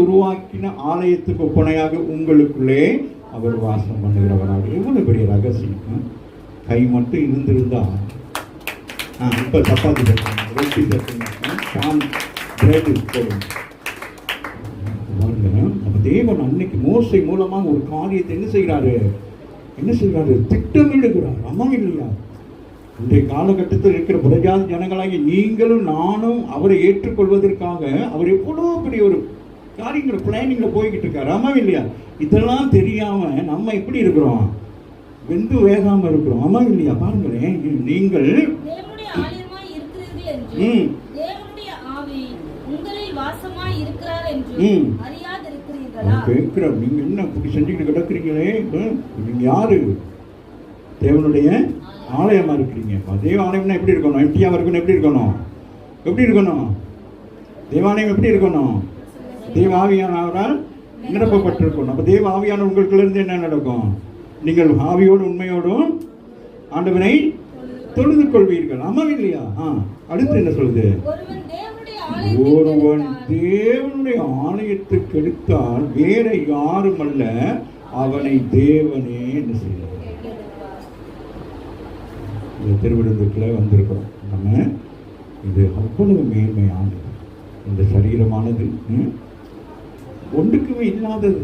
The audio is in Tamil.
உருவாக்கின ஆலயத்துக்கு ஒப்பனையாக உங்களுக்குள்ளே அவர் வாசம் பண்ணுகிறவராக. எவ்வளவு பெரிய ரகசியம். கை மட்டும் இருந்திருந்தா இப்ப சப்பாத்தி ரொட்டி நம்ம தேவன் அன்னைக்கு மோசை மூலமாக ஒரு காரியத்தை என்ன செய்கிறாரு திட்டமிடுகிறார். அம்மா இல்லையா? இன்றைய காலகட்டத்தில் இருக்கிற புறஜாதி ஜனங்களாகி நீங்களும் நானும் அவரை ஏற்றுக்கொள்வதற்காக அவர் எவ்வளோ பெரிய ஒரு காரியங்களை பிளானிங்ல போய்கிட்டு இருக்காரு. ஆமா இல்லையா? இதெல்லாம் தெரியாம நம்ம எப்படி இருக்கிறோம்? வெந்து வேகாம இருக்கிறோம். ஆமா இல்லையா? பாருங்களேன், நீங்கள் கேட்கிறோம். நீங்க என்ன இப்படி செஞ்சுக்கிட்டு கிடக்குறீங்களே? நீங்க யாரு? தேவனுடைய ஆலயமா இருக்கிறீங்க. தேவ ஆலயம்னா எப்படி இருக்கணும்? எம்டியா இருக்கணும். எப்படி இருக்கணும்? தேவாலயம் எப்படி இருக்கணும்? தேவ ஆவியானவரால் நிரப்பப்பட்டிருக்கணும். அப்ப தேவ ஆவியான உங்களுக்குள்ள இருந்து என்ன நடக்கும்? நீங்கள் ஆவியோடு உண்மையோடும் ஆண்டவனை தொழுது கொள்வீர்கள். ஆமா இல்லையா? அடுத்து என்ன சொல்லுது? ஒருவன் தேவனுடைய ஆலயத்துக்கு எடுத்தால் வேற யாரும் அல்ல, அவனை தேவனே என்ன செய்ய. இந்த திருவிழந்துக்குள்ள வந்திருக்கிறோம் நம்ம. இது அவ்வளவு மேன்மையானது. இந்த சரீரமானது ஒன்றுக்குமே இல்லாதது.